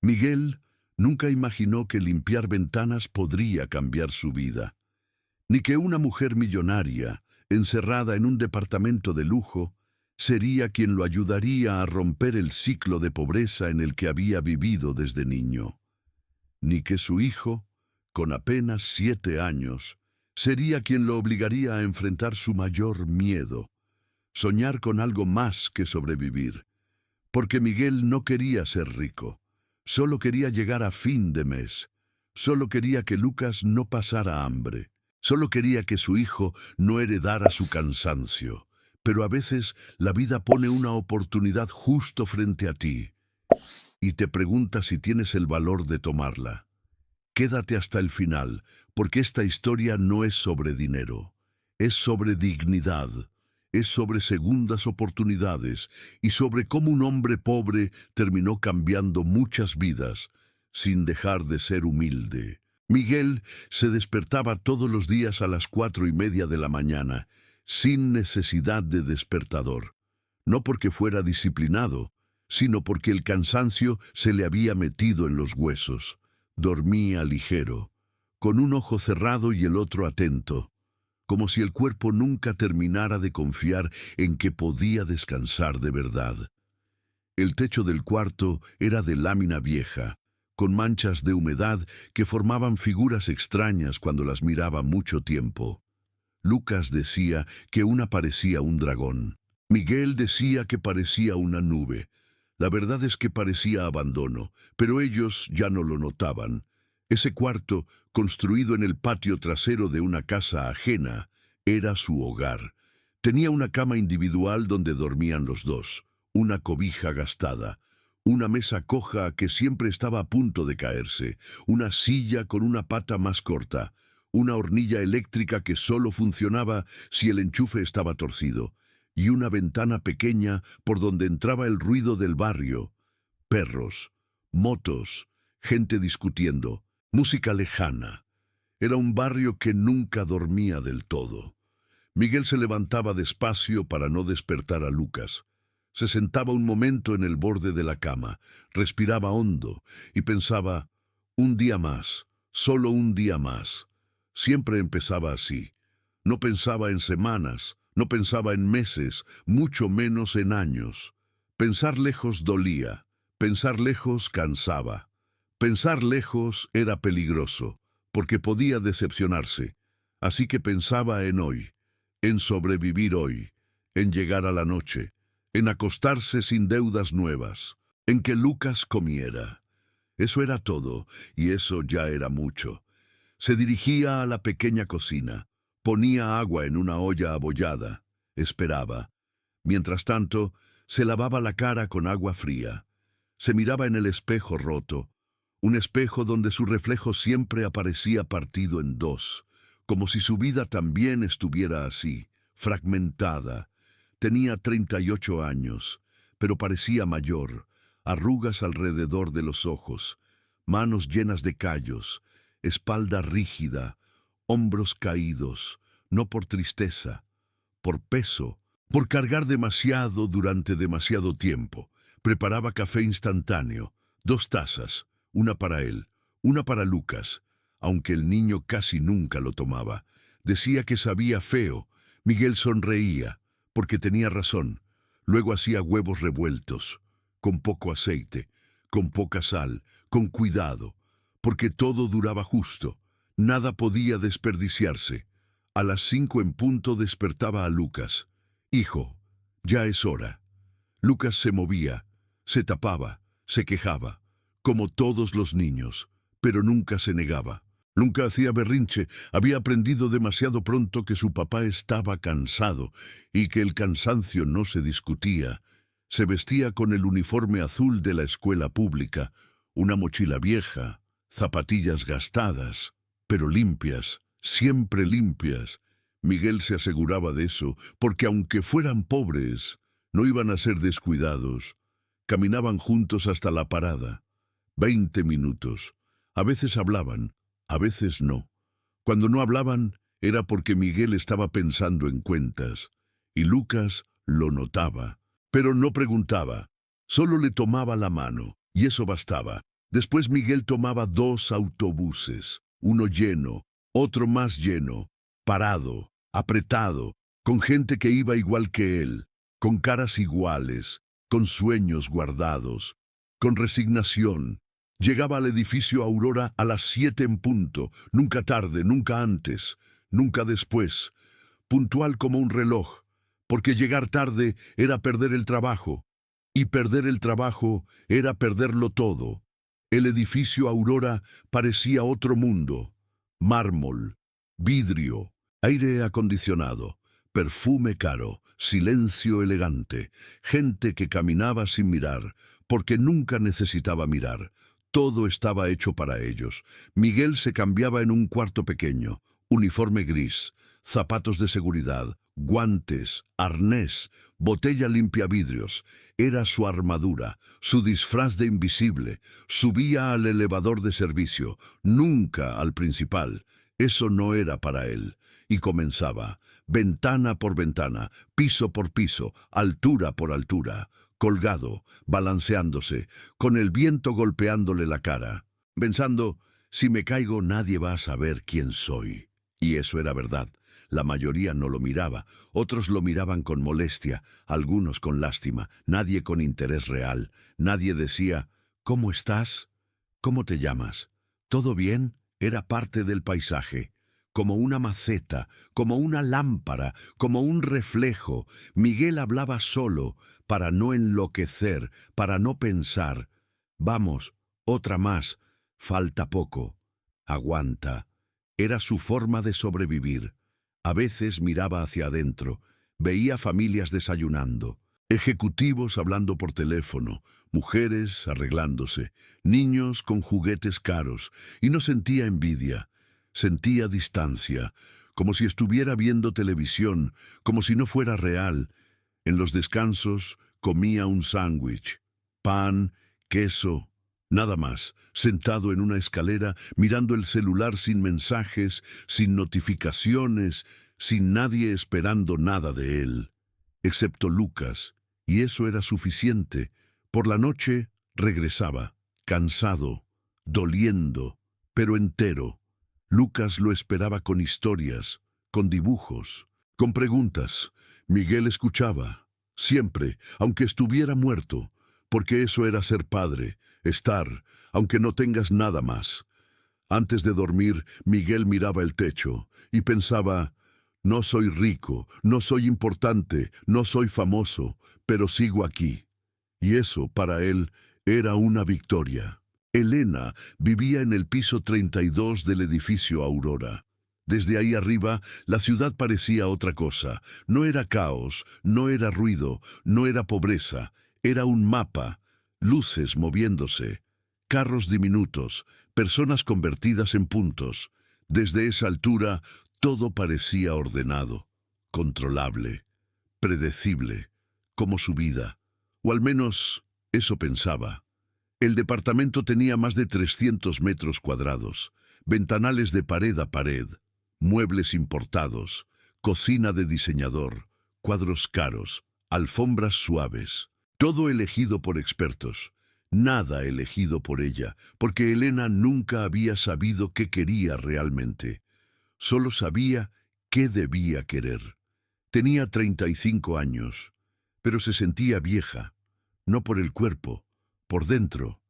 Miguel nunca imaginó que limpiar ventanas podría cambiar su vida, ni que una mujer millonaria, encerrada en un departamento de lujo, sería quien lo ayudaría a romper el ciclo de pobreza en el que había vivido desde niño, ni que su hijo, con apenas 7 años, sería quien lo obligaría a enfrentar su mayor miedo, soñar con algo más que sobrevivir, porque Miguel no quería ser rico, solo quería llegar a fin de mes, solo quería que Lucas no pasara hambre, solo quería que su hijo no heredara su cansancio. Pero a veces la vida pone una oportunidad justo frente a ti y te pregunta si tienes el valor de tomarla. Quédate hasta el final, porque esta historia no es sobre dinero, es sobre dignidad, es sobre segundas oportunidades y sobre cómo un hombre pobre terminó cambiando muchas vidas sin dejar de ser humilde. Miguel se despertaba todos los días a las 4:30 de la mañana, sin necesidad de despertador, no porque fuera disciplinado, sino porque el cansancio se le había metido en los huesos. Dormía ligero, con un ojo cerrado y el otro atento, como si el cuerpo nunca terminara de confiar en que podía descansar de verdad. El techo del cuarto era de lámina vieja, con manchas de humedad que formaban figuras extrañas cuando las miraba mucho tiempo. Lucas decía que una parecía un dragón. Miguel decía que parecía una nube. La verdad es que parecía abandono, pero ellos ya no lo notaban. Ese cuarto, construido en el patio trasero de una casa ajena, era su hogar. Tenía una cama individual donde dormían los dos, una cobija gastada, una mesa coja que siempre estaba a punto de caerse, una silla con una pata más corta, una hornilla eléctrica que solo funcionaba si el enchufe estaba torcido, y una ventana pequeña por donde entraba el ruido del barrio. Perros, motos, gente discutiendo, música lejana. Era un barrio que nunca dormía del todo. Miguel se levantaba despacio para no despertar a Lucas. Se sentaba un momento en el borde de la cama, respiraba hondo y pensaba, un día más, solo un día más. Siempre empezaba así. No pensaba en semanas, no pensaba en meses, mucho menos en años. Pensar lejos dolía, pensar lejos cansaba. Pensar lejos era peligroso, porque podía decepcionarse. Así que pensaba en hoy, en sobrevivir hoy, en llegar a la noche, en acostarse sin deudas nuevas, en que Lucas comiera. Eso era todo, y eso ya era mucho. Se dirigía a la pequeña cocina, ponía agua en una olla abollada, esperaba. Mientras tanto, se lavaba la cara con agua fría. Se miraba en el espejo roto, un espejo donde su reflejo siempre aparecía partido en dos, como si su vida también estuviera así, fragmentada. Tenía 38 años, pero parecía mayor, arrugas alrededor de los ojos, manos llenas de callos, espalda rígida, hombros caídos, no por tristeza, por peso, por cargar demasiado durante demasiado tiempo. Preparaba café instantáneo, 2 tazas, una para él, una para Lucas, aunque el niño casi nunca lo tomaba. Decía que sabía feo. Miguel sonreía, porque tenía razón. Luego hacía huevos revueltos, con poco aceite, con poca sal, con cuidado, porque todo duraba justo, nada podía desperdiciarse. A las 5 en punto despertaba a Lucas. «Hijo, ya es hora». Lucas se movía, se tapaba, se quejaba, como todos los niños, pero nunca se negaba. Nunca hacía berrinche, había aprendido demasiado pronto que su papá estaba cansado y que el cansancio no se discutía. Se vestía con el uniforme azul de la escuela pública, una mochila vieja, zapatillas gastadas, pero limpias, siempre limpias. Miguel se aseguraba de eso, porque aunque fueran pobres, no iban a ser descuidados. Caminaban juntos hasta la parada. 20 minutos. A veces hablaban, a veces no. Cuando no hablaban, era porque Miguel estaba pensando en cuentas, y Lucas lo notaba, pero no preguntaba. Solo le tomaba la mano, y eso bastaba. Después Miguel tomaba 2 autobuses, uno lleno, otro más lleno, parado, apretado, con gente que iba igual que él, con caras iguales, con sueños guardados, con resignación. Llegaba al edificio Aurora a las 7 en punto, nunca tarde, nunca antes, nunca después, puntual como un reloj, porque llegar tarde era perder el trabajo, y perder el trabajo era perderlo todo. El edificio Aurora parecía otro mundo: mármol, vidrio, aire acondicionado, perfume caro, silencio elegante, gente que caminaba sin mirar, porque nunca necesitaba mirar. Todo estaba hecho para ellos. Miguel se cambiaba en un cuarto pequeño, uniforme gris, zapatos de seguridad, guantes, arnés, botella limpiavidrios. Era su armadura, su disfraz de invisible. Subía al elevador de servicio, nunca al principal. Eso no era para él. Y comenzaba, ventana por ventana, piso por piso, altura por altura, colgado, balanceándose, con el viento golpeándole la cara, pensando, si me caigo nadie va a saber quién soy. Y eso era verdad. La mayoría no lo miraba, otros lo miraban con molestia, algunos con lástima, nadie con interés real. Nadie decía, ¿cómo estás? ¿Cómo te llamas? ¿Todo bien? Era parte del paisaje. Como una maceta, como una lámpara, como un reflejo. Miguel hablaba solo, para no enloquecer, para no pensar. Vamos, otra más, falta poco. Aguanta. Era su forma de sobrevivir. A veces miraba hacia adentro, veía familias desayunando, ejecutivos hablando por teléfono, mujeres arreglándose, niños con juguetes caros, y no sentía envidia. Sentía distancia, como si estuviera viendo televisión, como si no fuera real. En los descansos comía un sándwich, pan, queso, nada más, sentado en una escalera, mirando el celular sin mensajes, sin notificaciones, sin nadie esperando nada de él, excepto Lucas, y eso era suficiente. Por la noche regresaba, cansado, doliendo, pero entero. Lucas lo esperaba con historias, con dibujos, con preguntas. Miguel escuchaba, siempre, aunque estuviera muerto, porque eso era ser padre, estar, aunque no tengas nada más. Antes de dormir, Miguel miraba el techo y pensaba, no soy rico, no soy importante, no soy famoso, pero sigo aquí. Y eso, para él, era una victoria. Elena vivía en el piso 32 del edificio Aurora. Desde ahí arriba, la ciudad parecía otra cosa. No era caos, no era ruido, no era pobreza. Era un mapa, luces moviéndose, carros diminutos, personas convertidas en puntos. Desde esa altura, todo parecía ordenado, controlable, predecible, como su vida. O al menos, eso pensaba. El departamento tenía más de 300 metros cuadrados, ventanales de pared a pared, muebles importados, cocina de diseñador, cuadros caros, alfombras suaves, todo elegido por expertos, nada elegido por ella, porque Elena nunca había sabido qué quería realmente. Solo sabía qué debía querer. Tenía 35 años, pero se sentía vieja, no por el cuerpo, por dentro,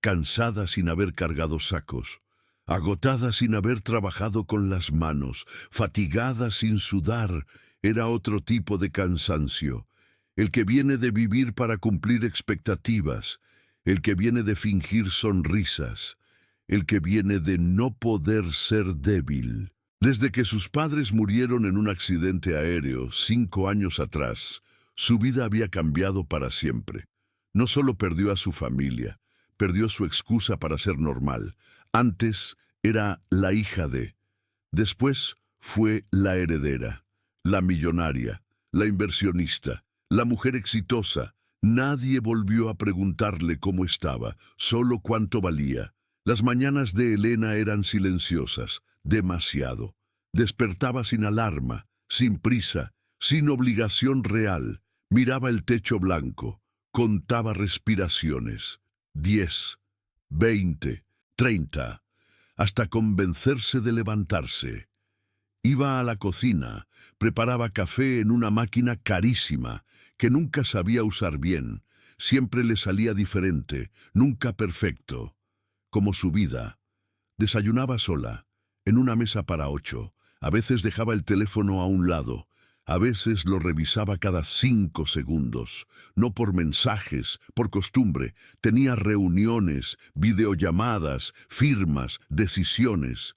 cansada sin haber cargado sacos, agotada sin haber trabajado con las manos, fatigada sin sudar. Era otro tipo de cansancio, el que viene de vivir para cumplir expectativas, el que viene de fingir sonrisas, el que viene de no poder ser débil. Desde que sus padres murieron en un accidente aéreo 5 años atrás, su vida había cambiado para siempre. No solo perdió a su familia, perdió su excusa para ser normal. Antes era la hija de. Después fue la heredera, la millonaria, la inversionista, la mujer exitosa. Nadie volvió a preguntarle cómo estaba, solo cuánto valía. Las mañanas de Elena eran silenciosas, demasiado. Despertaba sin alarma, sin prisa, sin obligación real. Miraba el techo blanco, contaba respiraciones. 10, 20, 30, hasta convencerse de levantarse. Iba a la cocina, preparaba café en una máquina carísima, que nunca sabía usar bien, siempre le salía diferente, nunca perfecto, como su vida. Desayunaba sola, en una mesa para 8, a veces dejaba el teléfono a un lado, a veces lo revisaba cada 5 segundos, no por mensajes, por costumbre, tenía reuniones, videollamadas, firmas, decisiones,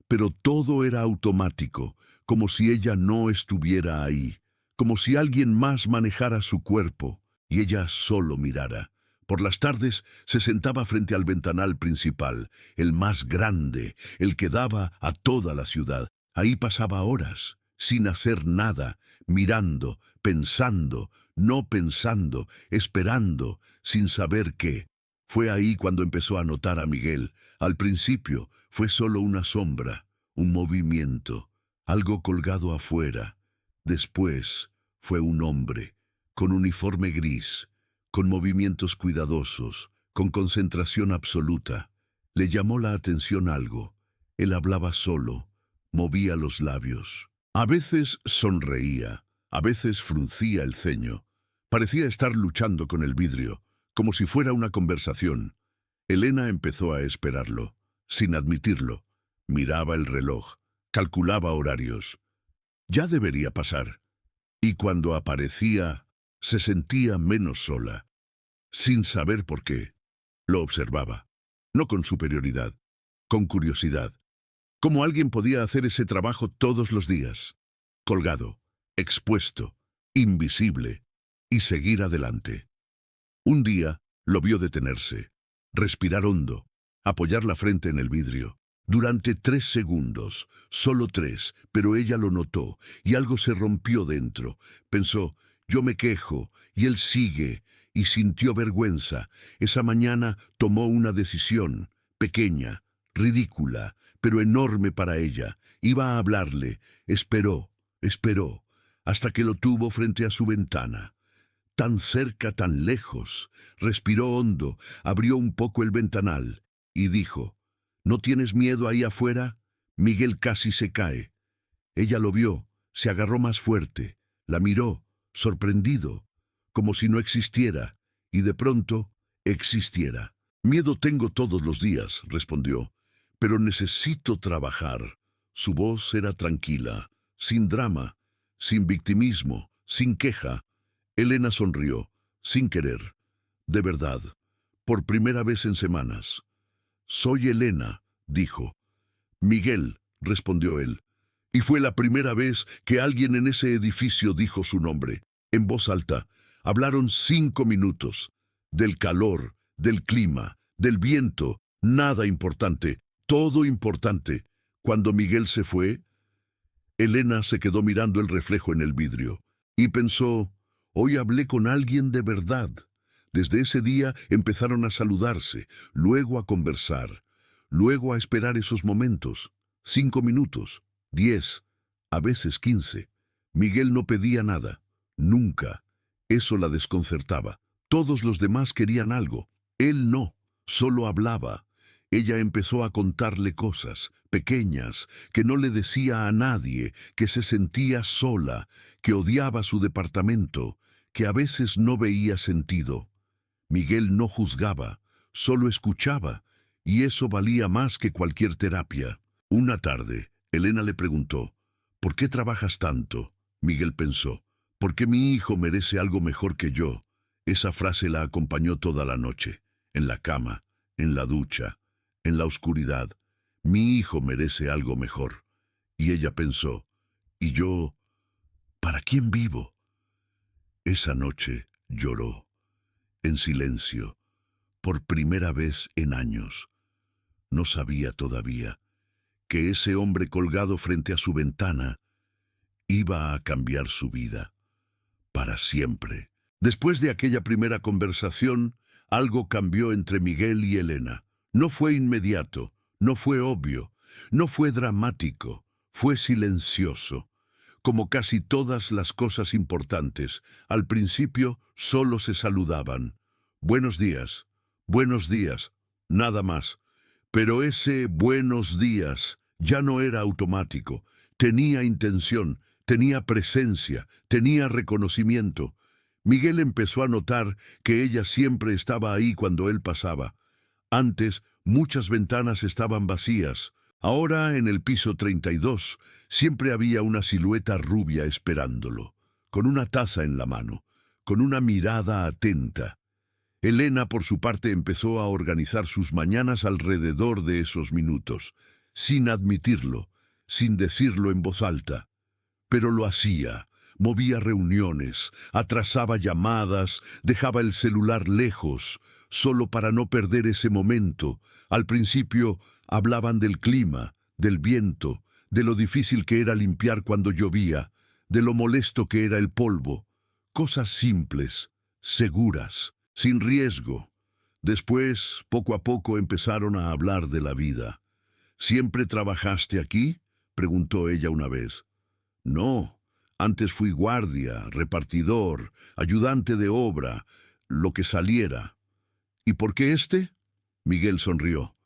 pero todo era automático, como si ella no estuviera ahí, como si alguien más manejara su cuerpo y ella solo mirara. Por las tardes se sentaba frente al ventanal principal, el más grande, el que daba a toda la ciudad. Ahí pasaba horas, sin hacer nada, mirando, pensando, no pensando, esperando, sin saber qué. Fue ahí cuando empezó a notar a Miguel. Al principio fue solo una sombra, un movimiento, algo colgado afuera. Después fue un hombre, con uniforme gris, con movimientos cuidadosos, con concentración absoluta. Le llamó la atención algo. Él hablaba solo, movía los labios. A veces sonreía, a veces fruncía el ceño. Parecía estar luchando con el vidrio, como si fuera una conversación. Elena empezó a esperarlo, sin admitirlo. Miraba el reloj, calculaba horarios. Ya debería pasar. Y cuando aparecía, se sentía menos sola. Sin saber por qué, lo observaba, no con superioridad, con curiosidad. ¿Cómo alguien podía hacer ese trabajo todos los días? Colgado, expuesto, invisible, y seguir adelante. Un día lo vio detenerse, respirar hondo, apoyar la frente en el vidrio. Durante 3 segundos, solo 3, pero ella lo notó, y algo se rompió dentro. Pensó, yo me quejo, y él sigue, y sintió vergüenza. Esa mañana tomó una decisión, pequeña, ridícula, pero enorme para ella. Iba a hablarle. Esperó, hasta que lo tuvo frente a su ventana. Tan cerca, tan lejos. Respiró hondo, abrió un poco el ventanal, y dijo, ¿no tienes miedo ahí afuera? Miguel casi se cae. Ella lo vio, se agarró más fuerte, la miró, sorprendido, como si no existiera, y de pronto existiera. Miedo tengo todos los días, respondió, pero necesito trabajar. Su voz era tranquila, sin drama, sin victimismo, sin queja. Elena sonrió, sin querer. De verdad, por primera vez en semanas. Soy Elena, dijo. Miguel, respondió él. Y fue la primera vez que alguien en ese edificio dijo su nombre. En voz alta, hablaron 5 minutos. Del calor, del clima, del viento, nada importante, todo importante. Cuando Miguel se fue, Elena se quedó mirando el reflejo en el vidrio y pensó, hoy hablé con alguien de verdad. Desde ese día empezaron a saludarse, luego a conversar, luego a esperar esos momentos. 5 minutos, 10, a veces 15. Miguel no pedía nada, nunca. Eso la desconcertaba. Todos los demás querían algo. Él no, solo hablaba. Ella empezó a contarle cosas, pequeñas, que no le decía a nadie, que se sentía sola, que odiaba su departamento, que a veces no veía sentido. Miguel no juzgaba, solo escuchaba, y eso valía más que cualquier terapia. Una tarde, Elena le preguntó, ¿por qué trabajas tanto? Miguel pensó, porque mi hijo merece algo mejor que yo. Esa frase la acompañó toda la noche, en la cama, en la ducha, en la oscuridad. Mi hijo merece algo mejor. Y ella pensó, ¿y yo, para quién vivo? Esa noche lloró, en silencio, por primera vez en años. No sabía todavía que ese hombre colgado frente a su ventana iba a cambiar su vida, para siempre. Después de aquella primera conversación, algo cambió entre Miguel y Elena. No fue inmediato, no fue obvio, no fue dramático, fue silencioso. Como casi todas las cosas importantes, al principio solo se saludaban. Buenos días, nada más. Pero ese buenos días ya no era automático. Tenía intención, tenía presencia, tenía reconocimiento. Miguel empezó a notar que ella siempre estaba ahí cuando él pasaba. Antes, muchas ventanas estaban vacías. Ahora, en el piso 32, siempre había una silueta rubia esperándolo, con una taza en la mano, con una mirada atenta. Elena, por su parte, empezó a organizar sus mañanas alrededor de esos minutos, sin admitirlo, sin decirlo en voz alta. Pero lo hacía, movía reuniones, atrasaba llamadas, dejaba el celular lejos, solo para no perder ese momento. Al principio hablaban del clima, del viento, de lo difícil que era limpiar cuando llovía, de lo molesto que era el polvo. Cosas simples, seguras, sin riesgo. Después, poco a poco, empezaron a hablar de la vida. ¿Siempre trabajaste aquí?, preguntó ella una vez. No, antes fui guardia, repartidor, ayudante de obra, lo que saliera. ¿Y por qué este? Miguel sonrió.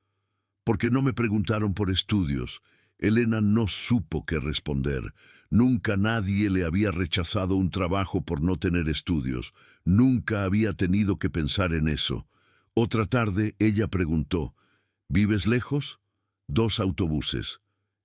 Porque no me preguntaron por estudios. Elena no supo qué responder. Nunca nadie le había rechazado un trabajo por no tener estudios. Nunca había tenido que pensar en eso. Otra tarde ella preguntó, ¿vives lejos? 2 autobuses.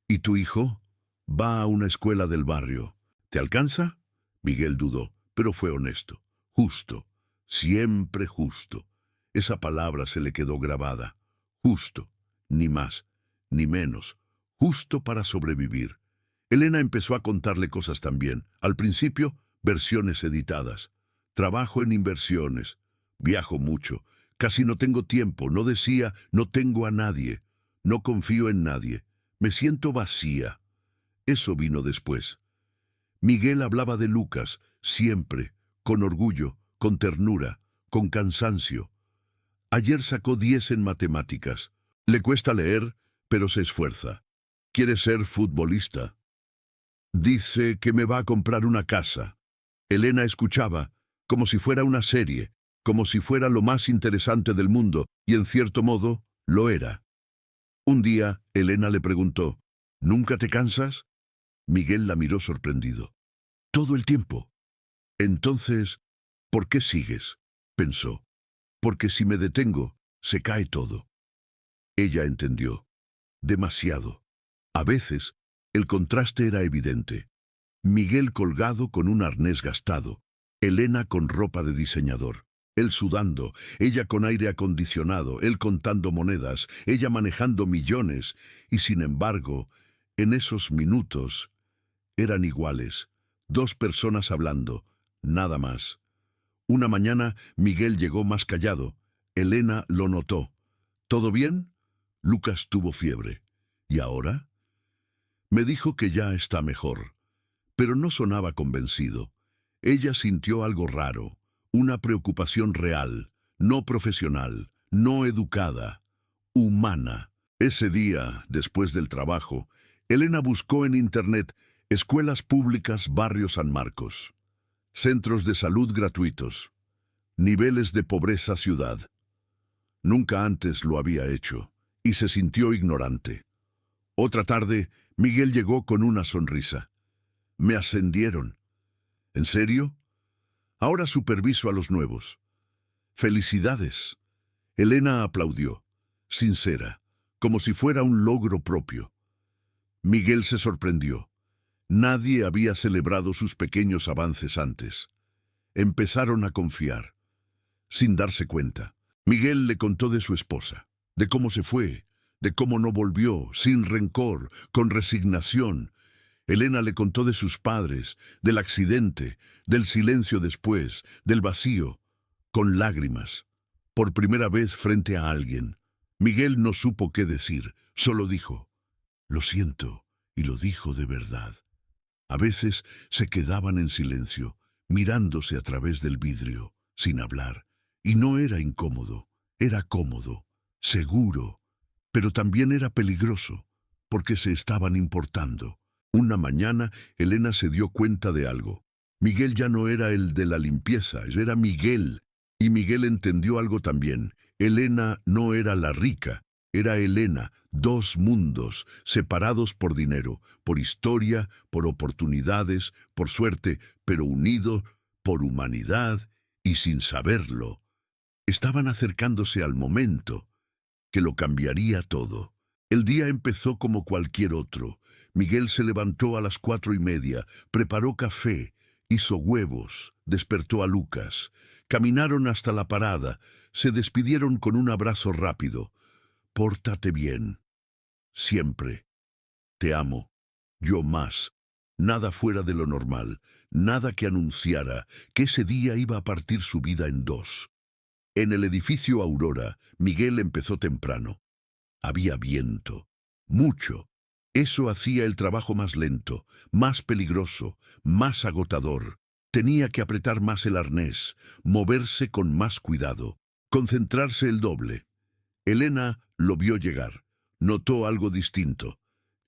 ¿Y tu hijo? Va a una escuela del barrio. ¿Te alcanza? Miguel dudó, pero fue honesto. Justo. Siempre justo. Esa palabra se le quedó grabada. Justo. Ni más, ni menos. Justo para sobrevivir. Elena empezó a contarle cosas también. Al principio, versiones editadas. Trabajo en inversiones. Viajo mucho. Casi no tengo tiempo. No decía, no tengo a nadie. No confío en nadie. Me siento vacía. Eso vino después. Miguel hablaba de Lucas, siempre, con orgullo, con ternura, con cansancio. Ayer sacó 10 en matemáticas. Le cuesta leer, pero se esfuerza. Quiere ser futbolista. Dice que me va a comprar una casa. Elena escuchaba, como si fuera una serie, como si fuera lo más interesante del mundo, y en cierto modo, lo era. Un día, Elena le preguntó, ¿nunca te cansas? Miguel la miró sorprendido. Todo el tiempo. Entonces, ¿por qué sigues?, pensó. Porque si me detengo, se cae todo. Ella entendió. Demasiado. A veces, el contraste era evidente. Miguel colgado con un arnés gastado, Elena con ropa de diseñador, él sudando, ella con aire acondicionado, él contando monedas, ella manejando millones, y sin embargo, en esos minutos, eran iguales, 2 personas hablando, nada más. Una mañana, Miguel llegó más callado. Elena lo notó. ¿Todo bien? Lucas tuvo fiebre. ¿Y ahora? Me dijo que ya está mejor. Pero no sonaba convencido. Ella sintió algo raro, una preocupación real, no profesional, no educada, humana. Ese día, después del trabajo, Elena buscó en Internet escuelas públicas Barrio San Marcos, centros de salud gratuitos, niveles de pobreza ciudad. Nunca antes lo había hecho, y se sintió ignorante. Otra tarde, Miguel llegó con una sonrisa. Me ascendieron. ¿En serio? Ahora superviso a los nuevos. Felicidades. Elena aplaudió, sincera, como si fuera un logro propio. Miguel se sorprendió. Nadie había celebrado sus pequeños avances antes. Empezaron a confiar. Sin darse cuenta, Miguel le contó de su esposa, de cómo se fue, de cómo no volvió, sin rencor, con resignación. Elena le contó de sus padres, del accidente, del silencio después, del vacío, con lágrimas. Por primera vez frente a alguien. Miguel no supo qué decir, solo dijo, lo siento, y lo dijo de verdad. A veces se quedaban en silencio, mirándose a través del vidrio, sin hablar. Y no era incómodo, era cómodo, seguro, pero también era peligroso, porque se estaban importando. Una mañana, Elena se dio cuenta de algo. Miguel ya no era el de la limpieza, era Miguel. Y Miguel entendió algo también. Elena no era la rica, era Elena, dos mundos, separados por dinero, por historia, por oportunidades, por suerte, pero unidos por humanidad y sin saberlo. Estaban acercándose al momento que lo cambiaría todo. El día empezó como cualquier otro. Miguel se levantó a las 4:30, preparó café, hizo huevos, despertó a Lucas. Caminaron hasta la parada, se despidieron con un abrazo rápido. Pórtate bien. Siempre. Te amo. Yo más. Nada fuera de lo normal, nada que anunciara que ese día iba a partir su vida en dos. En el edificio Aurora, Miguel empezó temprano. Había viento. Mucho. Eso hacía el trabajo más lento, más peligroso, más agotador. Tenía que apretar más el arnés, moverse con más cuidado, concentrarse el doble. Elena lo vio llegar. Notó algo distinto.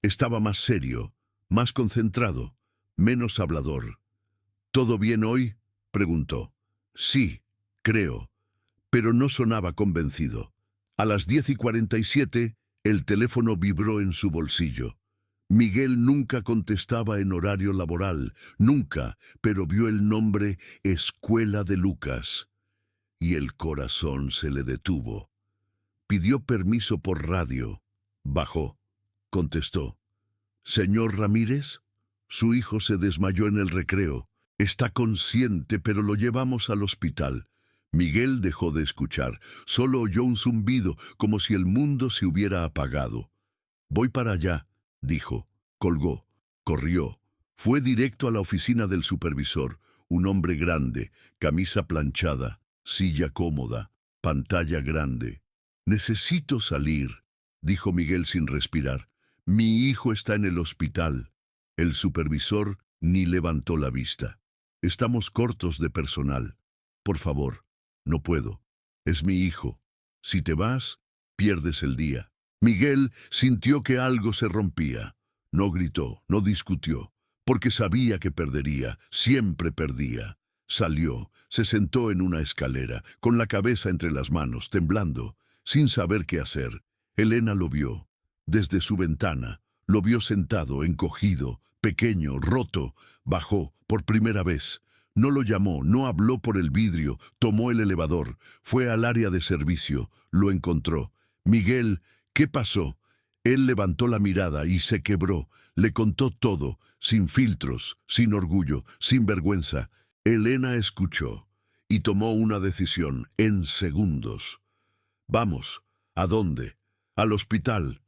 Estaba más serio, más concentrado, menos hablador. ¿Todo bien hoy?, preguntó. Sí, creo, pero no sonaba convencido. A las 10:47, el teléfono vibró en su bolsillo. Miguel nunca contestaba en horario laboral, nunca, pero vio el nombre Escuela de Lucas. Y el corazón se le detuvo. Pidió permiso por radio. Bajó. Contestó. «¿Señor Ramírez?» Su hijo se desmayó en el recreo. Está consciente, pero lo llevamos al hospital. Miguel dejó de escuchar. Solo oyó un zumbido, como si el mundo se hubiera apagado. «Voy para allá», dijo. Colgó. Corrió. Fue directo a la oficina del supervisor. Un hombre grande, camisa planchada, silla cómoda, pantalla grande. «Necesito salir», dijo Miguel sin respirar. «Mi hijo está en el hospital». El supervisor ni levantó la vista. «Estamos cortos de personal. Por favor». «No puedo. Es mi hijo. Si te vas, pierdes el día». Miguel sintió que algo se rompía. No gritó, no discutió, porque sabía que perdería, siempre perdía. Salió, se sentó en una escalera, con la cabeza entre las manos, temblando, sin saber qué hacer. Elena lo vio. Desde su ventana, lo vio sentado, encogido, pequeño, roto. Bajó, por primera vez. No lo llamó, no habló por el vidrio, tomó el elevador, fue al área de servicio, lo encontró. «Miguel, ¿qué pasó?» Él levantó la mirada y se quebró. Le contó todo, sin filtros, sin orgullo, sin vergüenza. Elena escuchó y tomó una decisión en segundos. «Vamos». «¿A dónde?» «Al hospital».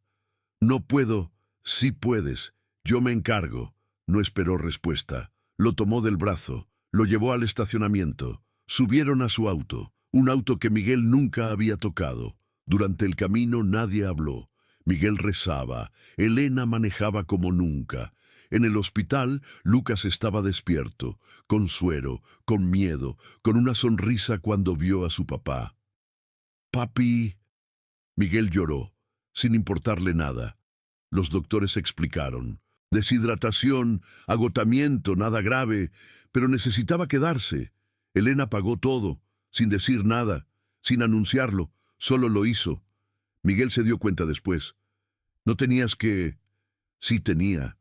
«No puedo». «Sí puedes. Yo me encargo». No esperó respuesta. Lo tomó del brazo. Lo llevó al estacionamiento. Subieron a su auto, un auto que Miguel nunca había tocado. Durante el camino nadie habló. Miguel rezaba. Elena manejaba como nunca. En el hospital, Lucas estaba despierto, con suero, con miedo, con una sonrisa cuando vio a su papá. «Papi». Miguel lloró, sin importarle nada. Los doctores explicaron. Deshidratación, agotamiento, nada grave, pero necesitaba quedarse. Elena pagó todo, sin decir nada, sin anunciarlo, solo lo hizo. Miguel se dio cuenta después. «No tenías que...». «Sí tenía.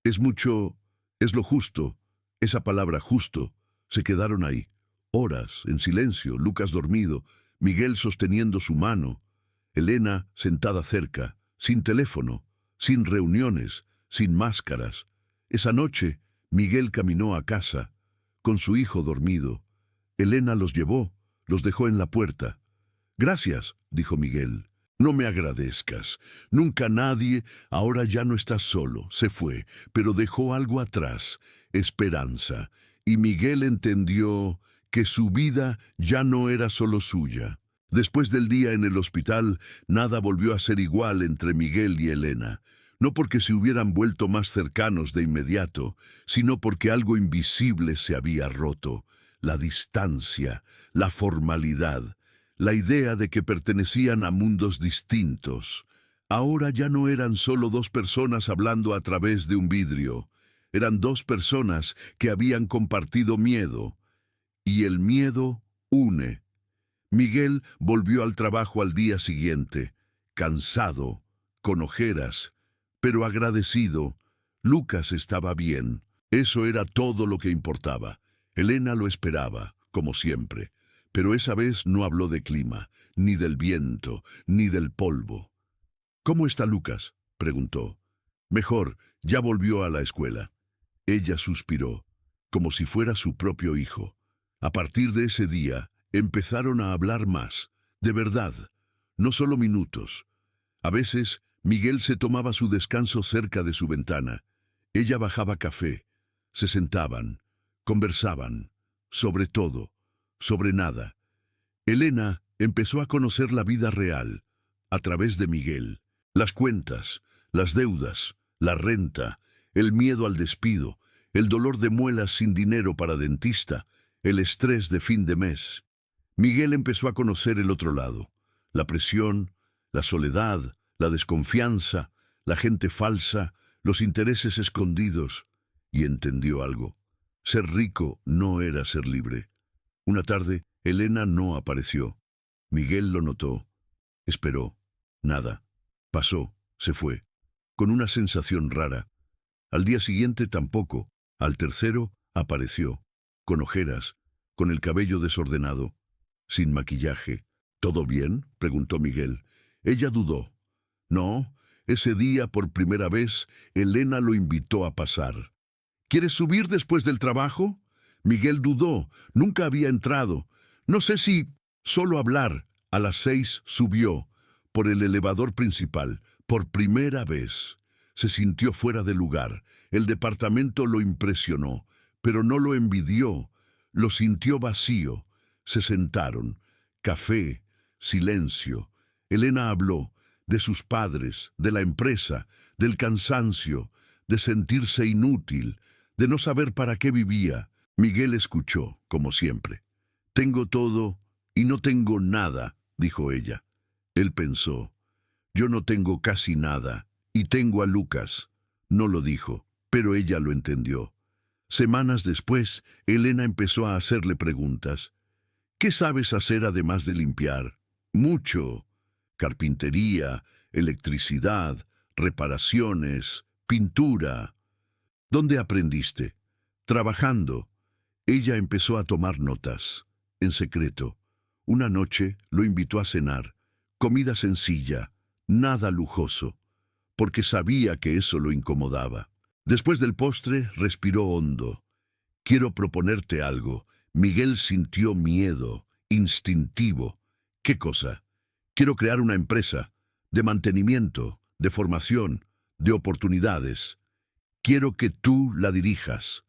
Es mucho... es lo justo». Esa palabra justo. Se quedaron ahí. Horas, en silencio, Lucas dormido, Miguel sosteniendo su mano. Elena sentada cerca, sin teléfono, sin reuniones, sin máscaras. Esa noche, Miguel caminó a casa, con su hijo dormido. Elena los llevó, los dejó en la puerta. «Gracias», dijo Miguel. «No me agradezcas. Nunca nadie, ahora ya no estás solo». Se fue, pero dejó algo atrás, esperanza. Y Miguel entendió que su vida ya no era solo suya. Después del día en el hospital, nada volvió a ser igual entre Miguel y Elena. No porque se hubieran vuelto más cercanos de inmediato, sino porque algo invisible se había roto. La distancia, la formalidad, la idea de que pertenecían a mundos distintos. Ahora ya no eran solo dos personas hablando a través de un vidrio. Eran dos personas que habían compartido miedo. Y el miedo une. Miguel volvió al trabajo al día siguiente, cansado, con ojeras, pero agradecido. Lucas estaba bien. Eso era todo lo que importaba. Elena lo esperaba, como siempre, pero esa vez no habló de clima, ni del viento, ni del polvo. «¿Cómo está Lucas?», preguntó. «Mejor, ya volvió a la escuela». Ella suspiró, como si fuera su propio hijo. A partir de ese día, empezaron a hablar más, de verdad, no solo minutos. A veces, Miguel se tomaba su descanso cerca de su ventana. Ella bajaba café. Se sentaban, conversaban, sobre todo, sobre nada. Elena empezó a conocer la vida real, a través de Miguel. Las cuentas, las deudas, la renta, el miedo al despido, el dolor de muelas sin dinero para dentista, el estrés de fin de mes. Miguel empezó a conocer el otro lado, la presión, la soledad, la desconfianza, la gente falsa, los intereses escondidos, y entendió algo. Ser rico no era ser libre. Una tarde, Elena no apareció. Miguel lo notó. Esperó. Nada. Pasó, se fue, con una sensación rara. Al día siguiente tampoco. Al tercero apareció, con ojeras, con el cabello desordenado, sin maquillaje. «¿Todo bien?», preguntó Miguel. Ella dudó. No, ese día por primera vez, Elena lo invitó a pasar. «¿Quieres subir después del trabajo?». Miguel dudó, nunca había entrado. No sé si solo hablar. A las 6 subió, por el elevador principal, por primera vez. Se sintió fuera de lugar. El departamento lo impresionó, pero no lo envidió. Lo sintió vacío. Se sentaron. Café, silencio. Elena habló de sus padres, de la empresa, del cansancio, de sentirse inútil, de no saber para qué vivía. Miguel escuchó, como siempre. «Tengo todo y no tengo nada», dijo ella. Él pensó, «Yo no tengo casi nada y tengo a Lucas». No lo dijo, pero ella lo entendió. Semanas después, Elena empezó a hacerle preguntas. «¿Qué sabes hacer además de limpiar?». «Mucho. Carpintería, electricidad, reparaciones, pintura». «¿Dónde aprendiste?». «Trabajando». Ella empezó a tomar notas, en secreto. Una noche lo invitó a cenar. Comida sencilla, nada lujoso, porque sabía que eso lo incomodaba. Después del postre, respiró hondo. «Quiero proponerte algo». Miguel sintió miedo, instintivo. «¿Qué cosa?». «Quiero crear una empresa, de mantenimiento, de formación, de oportunidades. Quiero que tú la dirijas».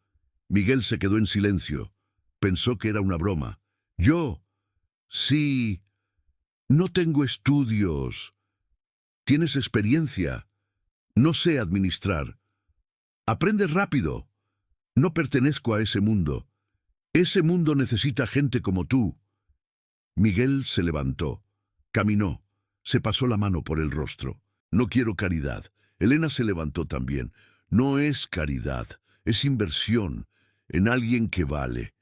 Miguel se quedó en silencio. Pensó que era una broma. «¿Yo?». «Sí. No tengo estudios». «¿Tienes experiencia?». «No sé administrar». «Aprende rápido». «No pertenezco a ese mundo. Ese mundo necesita gente como tú». Miguel se levantó. Caminó. Se pasó la mano por el rostro. «No quiero caridad». Elena se levantó también. «No es caridad, es inversión en alguien que vale».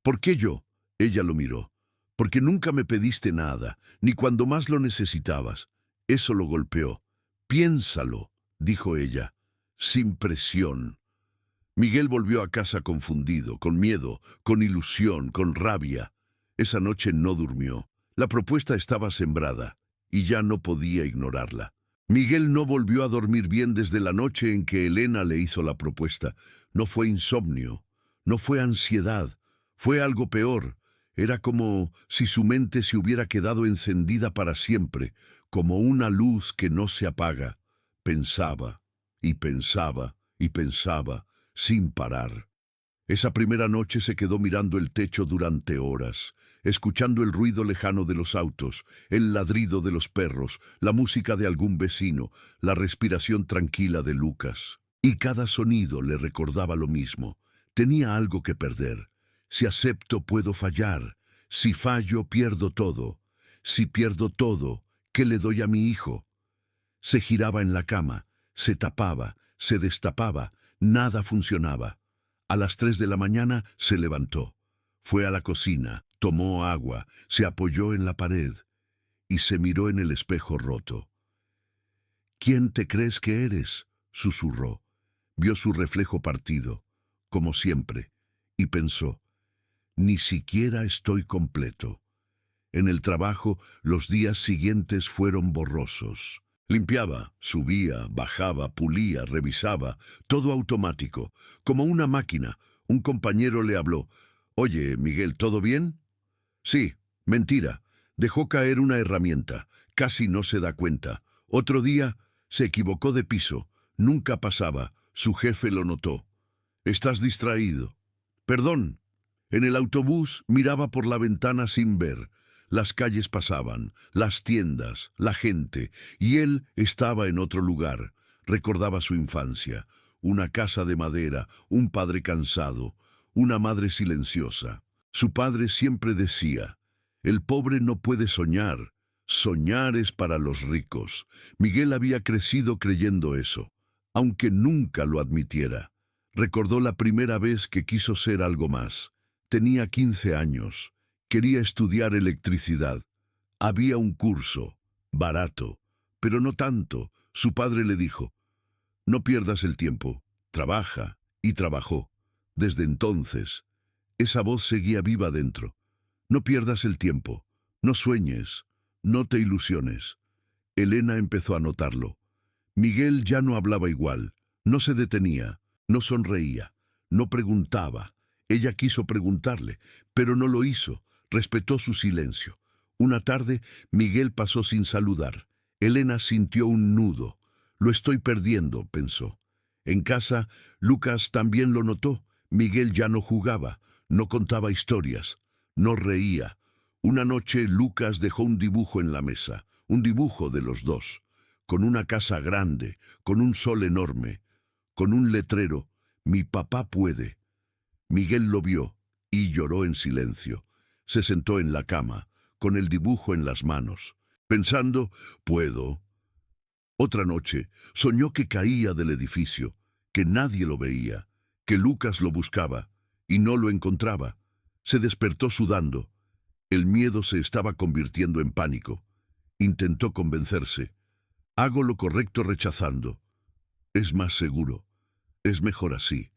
«¿Por qué yo?». Ella lo miró. «Porque nunca me pediste nada, ni cuando más lo necesitabas». Eso lo golpeó. «Piénsalo», dijo ella, sin presión. Miguel volvió a casa confundido, con miedo, con ilusión, con rabia. Esa noche no durmió. La propuesta estaba sembrada, y ya no podía ignorarla. Miguel no volvió a dormir bien desde la noche en que Elena le hizo la propuesta. No fue insomnio, no fue ansiedad, fue algo peor. Era como si su mente se hubiera quedado encendida para siempre, como una luz que no se apaga. Pensaba, y pensaba, y pensaba, sin parar. Esa primera noche se quedó mirando el techo durante horas, escuchando el ruido lejano de los autos, el ladrido de los perros, la música de algún vecino, la respiración tranquila de Lucas. Y cada sonido le recordaba lo mismo. Tenía algo que perder. Si acepto, puedo fallar. Si fallo, pierdo todo. Si pierdo todo, ¿qué le doy a mi hijo? Se giraba en la cama, se tapaba, se destapaba, nada funcionaba. A las 3 de la mañana se levantó. Fue a la cocina, Tomó agua, se apoyó en la pared y se miró en el espejo roto. «¿Quién te crees que eres?», susurró. Vio su reflejo partido, como siempre, y pensó, «Ni siquiera estoy completo». En el trabajo, los días siguientes fueron borrosos. Limpiaba, subía, bajaba, pulía, revisaba, todo automático, como una máquina. Un compañero le habló. «Oye, Miguel, ¿todo bien?». «Sí, mentira. Dejó caer una herramienta. Casi no se da cuenta. Otro día se equivocó de piso. Nunca pasaba. Su jefe lo notó». «Estás distraído». «Perdón». En el autobús miraba por la ventana sin ver. Las calles pasaban, las tiendas, la gente, y él estaba en otro lugar. Recordaba su infancia, una casa de madera, un padre cansado, una madre silenciosa. Su padre siempre decía, «El pobre no puede soñar, soñar es para los ricos». Miguel había crecido creyendo eso, aunque nunca lo admitiera. Recordó la primera vez que quiso ser algo más. Tenía 15 años. Quería estudiar electricidad. Había un curso, barato, pero no tanto. Su padre le dijo, «No pierdas el tiempo, trabaja», y trabajó. Desde entonces, esa voz seguía viva dentro. «No pierdas el tiempo, no sueñes, no te ilusiones». Elena empezó a notarlo. Miguel ya no hablaba igual, no se detenía, no sonreía, no preguntaba. Ella quiso preguntarle, pero no lo hizo. Respetó su silencio. Una tarde, Miguel pasó sin saludar. Elena sintió un nudo. «Lo estoy perdiendo», pensó. En casa, Lucas también lo notó. Miguel ya no jugaba, no contaba historias, no reía. Una noche, Lucas dejó un dibujo en la mesa, un dibujo de los dos, con una casa grande, con un sol enorme, con un letrero, «Mi papá puede». Miguel lo vio y lloró en silencio. Se sentó en la cama, con el dibujo en las manos, pensando, «Puedo». Otra noche, soñó que caía del edificio, que nadie lo veía, que Lucas lo buscaba y no lo encontraba. Se despertó sudando. El miedo se estaba convirtiendo en pánico. Intentó convencerse. «Hago lo correcto rechazando. Es más seguro. Es mejor así».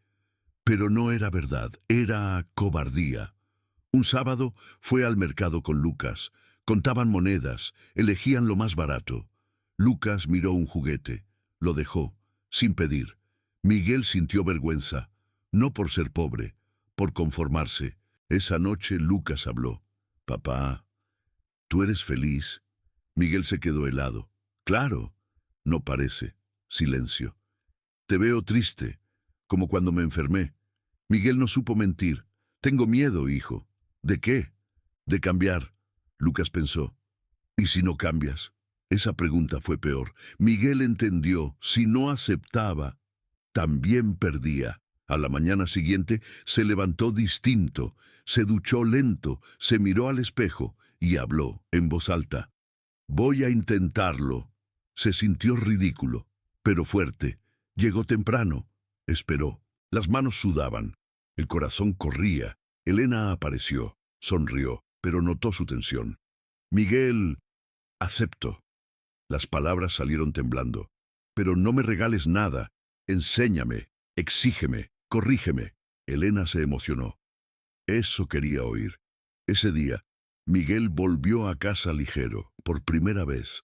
Pero no era verdad, era cobardía. Un sábado fue al mercado con Lucas. Contaban monedas, elegían lo más barato. Lucas miró un juguete, lo dejó, sin pedir. Miguel sintió vergüenza, no por ser pobre, por conformarse. Esa noche Lucas habló. «Papá, ¿tú eres feliz?». Miguel se quedó helado. «Claro». «No parece». Silencio. «Te veo triste, como cuando me enfermé». Miguel no supo mentir. «Tengo miedo, hijo». «¿De qué?». «De cambiar». Lucas pensó. «¿Y si no cambias?». Esa pregunta fue peor. Miguel entendió, si no aceptaba, también perdía. A la mañana siguiente se levantó distinto, se duchó lento, se miró al espejo y habló en voz alta. «Voy a intentarlo». Se sintió ridículo, pero fuerte. Llegó temprano. Esperó. Las manos sudaban. El corazón corría. Elena apareció. Sonrió, pero notó su tensión. «Miguel, acepto». Las palabras salieron temblando. «Pero no me regales nada. Enséñame, exígeme, corrígeme». Elena se emocionó. Eso quería oír. Ese día, Miguel volvió a casa ligero, por primera vez.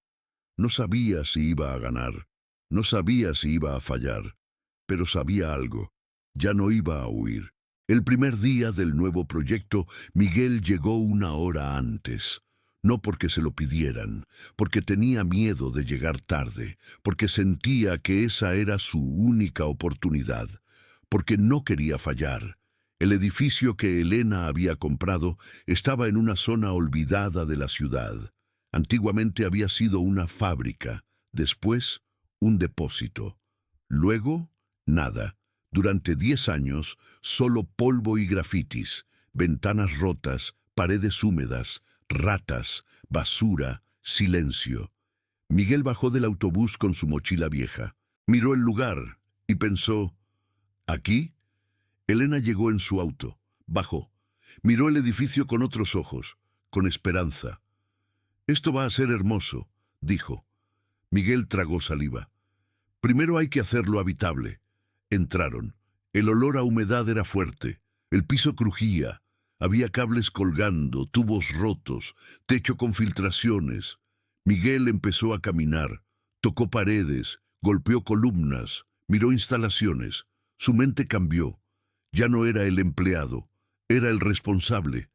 No sabía si iba a ganar, no sabía si iba a fallar, pero sabía algo. Ya no iba a huir. El primer día del nuevo proyecto, Miguel llegó una hora antes. No porque se lo pidieran, porque tenía miedo de llegar tarde, porque sentía que esa era su única oportunidad, porque no quería fallar. El edificio que Elena había comprado estaba en una zona olvidada de la ciudad. Antiguamente había sido una fábrica, después un depósito. Luego, nada. Durante 10 años, solo polvo y grafitis, ventanas rotas, paredes húmedas, ratas, basura, silencio. Miguel bajó del autobús con su mochila vieja. Miró el lugar y pensó, ¿aquí? Elena llegó en su auto, bajó. Miró el edificio con otros ojos, con esperanza. «Esto va a ser hermoso», dijo. Miguel tragó saliva. «Primero hay que hacerlo habitable». Entraron. El olor a humedad era fuerte. El piso crujía. Había cables colgando, tubos rotos, techo con filtraciones. Miguel empezó a caminar. Tocó paredes, golpeó columnas, miró instalaciones. Su mente cambió. Ya no era el empleado, era el responsable.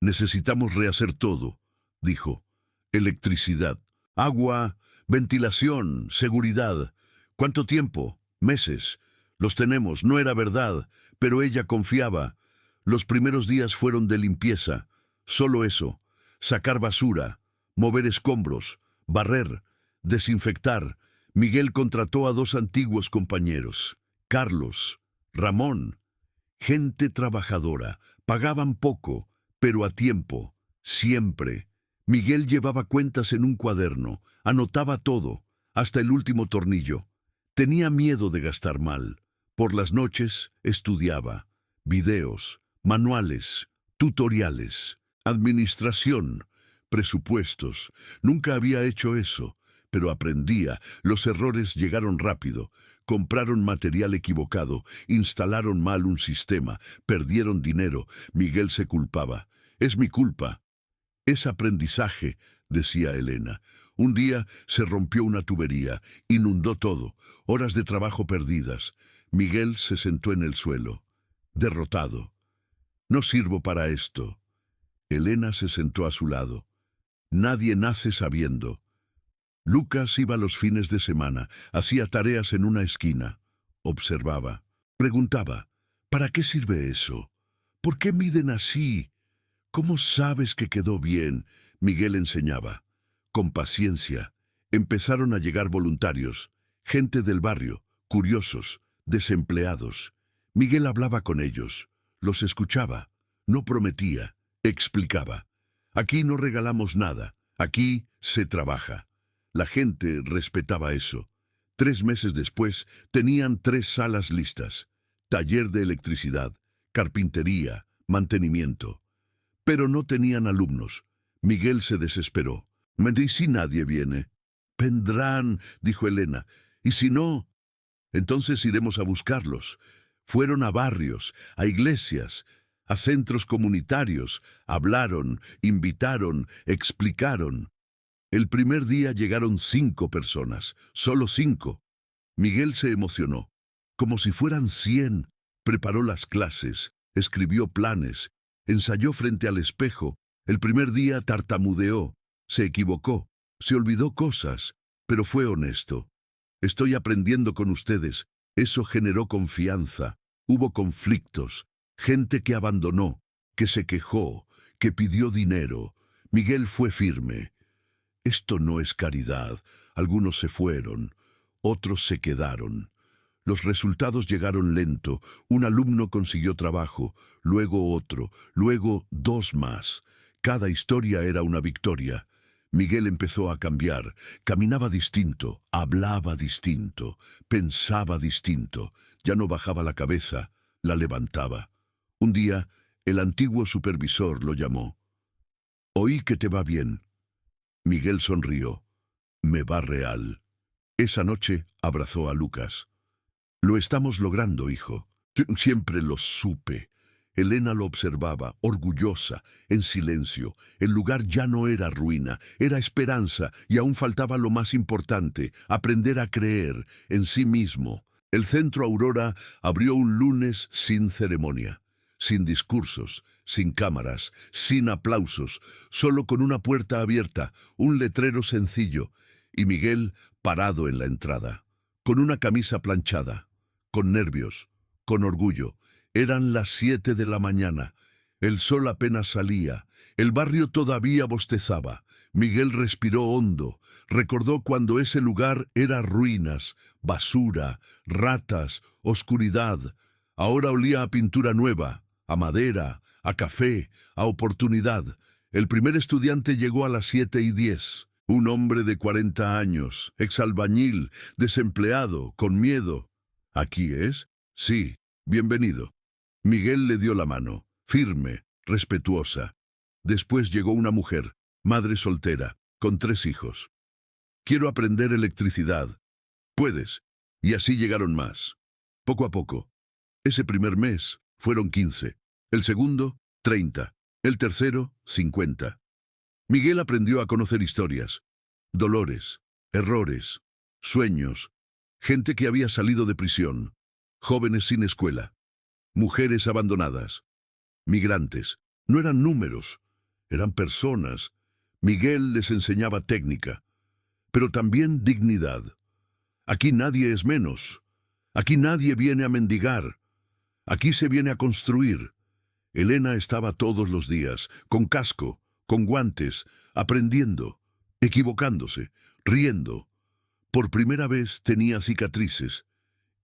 «Necesitamos rehacer todo», dijo. «Electricidad, agua, ventilación, seguridad. ¿Cuánto tiempo? Meses. Los tenemos, no era verdad, pero ella confiaba. Los primeros días fueron de limpieza. Solo eso. Sacar basura, mover escombros, barrer, desinfectar». Miguel contrató a 2 antiguos compañeros, Carlos, Ramón. Gente trabajadora, pagaban poco, pero a tiempo, siempre. Miguel llevaba cuentas en un cuaderno, anotaba todo, hasta el último tornillo. Tenía miedo de gastar mal. Por las noches estudiaba. Videos, manuales, tutoriales, administración, presupuestos. Nunca había hecho eso, pero aprendía. Los errores llegaron rápido. Compraron material equivocado, instalaron mal un sistema, perdieron dinero. Miguel se culpaba. «Es mi culpa». «Es aprendizaje», decía Elena. Un día se rompió una tubería, inundó todo, horas de trabajo perdidas. Miguel se sentó en el suelo, derrotado. «No sirvo para esto». Elena se sentó a su lado. «Nadie nace sabiendo». Lucas iba los fines de semana, hacía tareas en una esquina. Observaba. Preguntaba, «¿Para qué sirve eso? ¿Por qué miden así? ¿Cómo sabes que quedó bien?». Miguel enseñaba. Con paciencia. Empezaron a llegar voluntarios, gente del barrio, curiosos, desempleados. Miguel hablaba con ellos, los escuchaba, no prometía, explicaba. «Aquí no regalamos nada, aquí se trabaja». La gente respetaba eso. 3 meses después tenían 3 salas listas. Taller de electricidad, carpintería, mantenimiento. Pero no tenían alumnos. Miguel se desesperó. «¿Y si nadie viene?» «Vendrán», dijo Elena. «Y si no, entonces iremos a buscarlos». Fueron a barrios, a iglesias, a centros comunitarios. Hablaron, invitaron, explicaron. El primer día llegaron 5 personas, solo 5. Miguel se emocionó. Como si fueran 100, preparó las clases, escribió planes, ensayó frente al espejo. El primer día tartamudeó, se equivocó, se olvidó cosas, pero fue honesto. «Estoy aprendiendo con ustedes». Eso generó confianza. Hubo conflictos, gente que abandonó, que se quejó, que pidió dinero. Miguel fue firme. «Esto no es caridad». Algunos se fueron, otros se quedaron. Los resultados llegaron lento. Un alumno consiguió trabajo, luego otro, luego 2 más. Cada historia era una victoria. Miguel empezó a cambiar. Caminaba distinto, hablaba distinto, pensaba distinto. Ya no bajaba la cabeza, la levantaba. Un día, el antiguo supervisor lo llamó. «Oí que te va bien». Miguel sonrió. «Me va real». Esa noche abrazó a Lucas. «Lo estamos logrando, hijo». «Siempre lo supe». Elena lo observaba, orgullosa, en silencio. El lugar ya no era ruina, era esperanza, y aún faltaba lo más importante, aprender a creer en sí mismo. El Centro Aurora abrió un lunes sin ceremonia, sin discursos, sin cámaras, sin aplausos, solo con una puerta abierta, un letrero sencillo, y Miguel parado en la entrada, con una camisa planchada, con nervios, con orgullo. Eran las 7 de la mañana. El sol apenas salía. El barrio todavía bostezaba. Miguel respiró hondo. Recordó cuando ese lugar era ruinas, basura, ratas, oscuridad. Ahora olía a pintura nueva, a madera, a café, a oportunidad. El primer estudiante llegó a las 7:10. Un hombre de 40 años, exalbañil, desempleado, con miedo. «¿Aquí es?» «Sí, bienvenido». Miguel le dio la mano, firme, respetuosa. Después llegó una mujer, madre soltera, con 3 hijos. Quiero aprender electricidad. Puedes. Y así llegaron más. Poco a poco. Ese primer mes fueron 15. El segundo, 30. El tercero, 50. Miguel aprendió a conocer historias, dolores, errores, sueños, gente que había salido de prisión, jóvenes sin escuela, mujeres abandonadas, migrantes. No eran números, eran personas. Miguel les enseñaba técnica, pero también dignidad. Aquí nadie es menos. Aquí nadie viene a mendigar. Aquí se viene a construir. Elena estaba todos los días, con casco, con guantes, aprendiendo, equivocándose, riendo. Por primera vez tenía cicatrices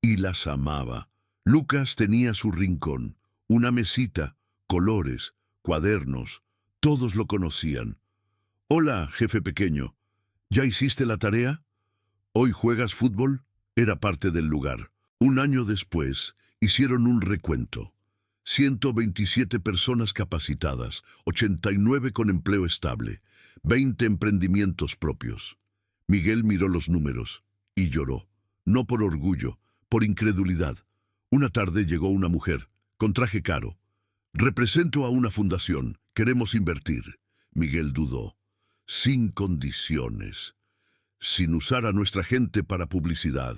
y las amaba. Lucas tenía su rincón, una mesita, colores, cuadernos. Todos lo conocían. Hola, jefe pequeño. ¿Ya hiciste la tarea? ¿Hoy juegas fútbol? Era parte del lugar. Un año después, hicieron un recuento. 127 personas capacitadas, 89 con empleo estable, 20 emprendimientos propios. Miguel miró los números y lloró, no por orgullo, por incredulidad. Una tarde llegó una mujer, con traje caro. Represento a una fundación, queremos invertir. Miguel dudó. Sin condiciones, sin usar a nuestra gente para publicidad,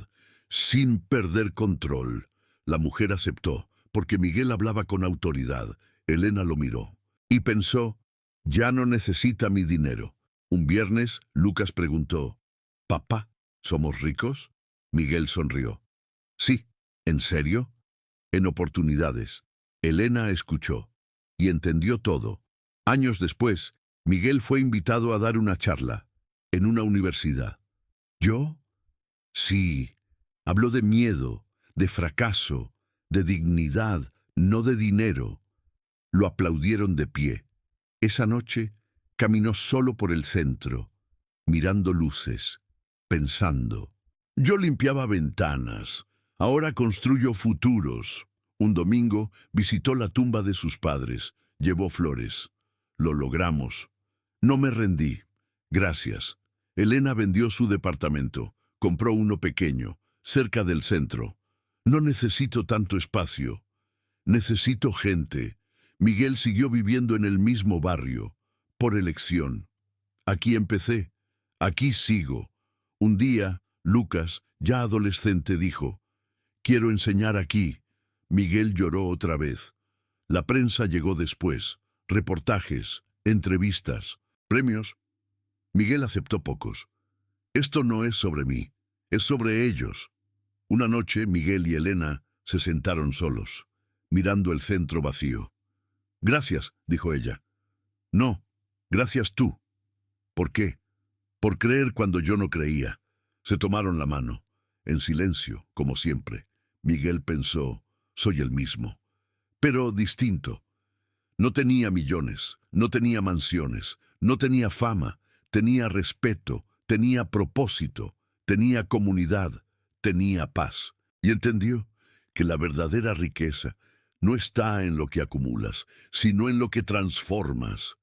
sin perder control. La mujer aceptó, porque Miguel hablaba con autoridad. Elena lo miró y pensó, ya no necesita mi dinero. Un viernes, Lucas preguntó, «Papá, ¿somos ricos?» Miguel sonrió. «Sí, ¿en serio?» «En oportunidades». Elena escuchó y entendió todo. Años después, Miguel fue invitado a dar una charla en una universidad. ¿Yo? Sí. Habló de miedo, de fracaso, de dignidad, no de dinero. Lo aplaudieron de pie. Esa noche caminó solo por el centro, mirando luces, pensando. Yo limpiaba ventanas, ahora construyo futuros. Un domingo visitó la tumba de sus padres, llevó flores. Lo logramos. No me rendí. Gracias. Elena vendió su departamento, compró uno pequeño, cerca del centro. No necesito tanto espacio. Necesito gente. Miguel siguió viviendo en el mismo barrio, por elección. Aquí empecé. Aquí sigo. Un día, Lucas, ya adolescente, dijo, «Quiero enseñar aquí». Miguel lloró otra vez. La prensa llegó después. Reportajes, entrevistas, premios. Miguel aceptó pocos. Esto no es sobre mí, es sobre ellos. Una noche, Miguel y Elena se sentaron solos, mirando el centro vacío. «Gracias», dijo ella. «No, gracias tú». «¿Por qué?» «Por creer cuando yo no creía». Se tomaron la mano, en silencio, como siempre. Miguel pensó, soy el mismo, pero distinto. No tenía millones, no tenía mansiones, no tenía fama, tenía respeto, tenía propósito, tenía comunidad, tenía paz. Y entendió que la verdadera riqueza no está en lo que acumulas, sino en lo que transformas.